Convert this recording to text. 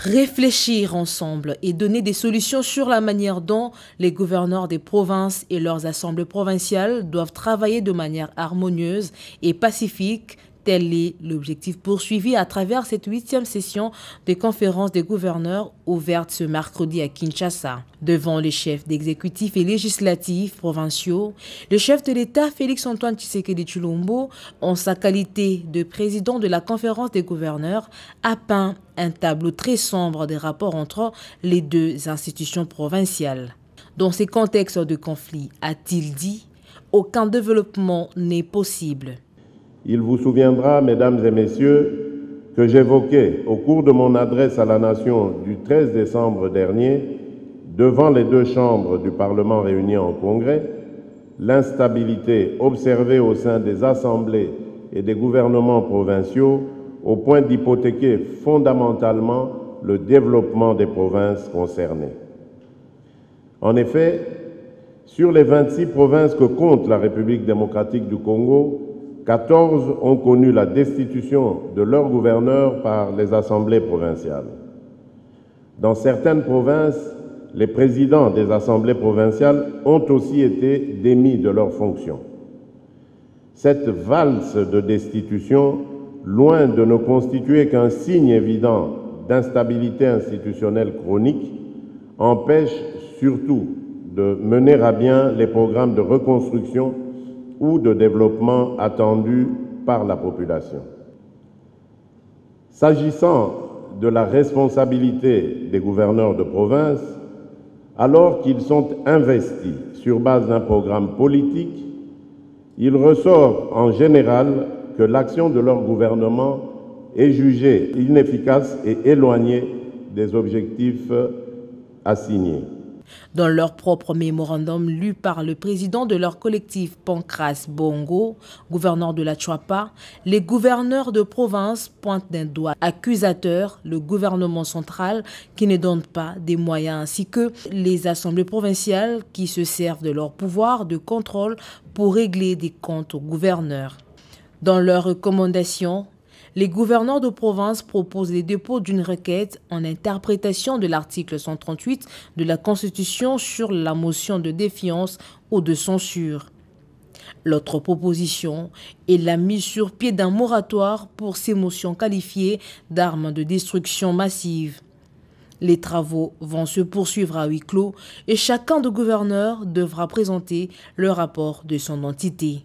Réfléchir ensemble et donner des solutions sur la manière dont les gouverneurs des provinces et leurs assemblées provinciales doivent travailler de manière harmonieuse et pacifique. Tel est l'objectif poursuivi à travers cette 8e session des conférences des gouverneurs ouverte ce mercredi à Kinshasa. Devant les chefs d'exécutif et législatifs provinciaux, le chef de l'État Félix-Antoine Tshisekedi Tshilombo, en sa qualité de président de la conférence des gouverneurs, a peint un tableau très sombre des rapports entre les deux institutions provinciales. Dans ces contextes de conflit, a-t-il dit, aucun développement n'est possible. Il vous souviendra, mesdames et messieurs, que j'évoquais au cours de mon adresse à la nation du 13 décembre dernier, devant les deux chambres du Parlement réunies en congrès, l'instabilité observée au sein des assemblées et des gouvernements provinciaux au point d'hypothéquer fondamentalement le développement des provinces concernées. En effet, sur les 26 provinces que compte la République démocratique du Congo, 14 ont connu la destitution de leurs gouverneurs par les assemblées provinciales. Dans certaines provinces, les présidents des assemblées provinciales ont aussi été démis de leurs fonctions. Cette valse de destitution, loin de ne constituer qu'un signe évident d'instabilité institutionnelle chronique, empêche surtout de mener à bien les programmes de reconstruction ou de développement attendus par la population. S'agissant de la responsabilité des gouverneurs de province, alors qu'ils sont investis sur base d'un programme politique, il ressort en général que l'action de leur gouvernement est jugée inefficace et éloignée des objectifs assignés. Dans leur propre mémorandum lu par le président de leur collectif Pancras Bongo, gouverneur de la Tchouapa, les gouverneurs de province pointent d'un doigt accusateur le gouvernement central qui ne donne pas des moyens ainsi que les assemblées provinciales qui se servent de leur pouvoir de contrôle pour régler des comptes aux gouverneurs. Dans leurs recommandations, les gouverneurs de province proposent le dépôt d'une requête en interprétation de l'article 138 de la Constitution sur la motion de défiance ou de censure. L'autre proposition est la mise sur pied d'un moratoire pour ces motions qualifiées d'armes de destruction massive. Les travaux vont se poursuivre à huis clos et chacun des gouverneurs devra présenter le rapport de son entité.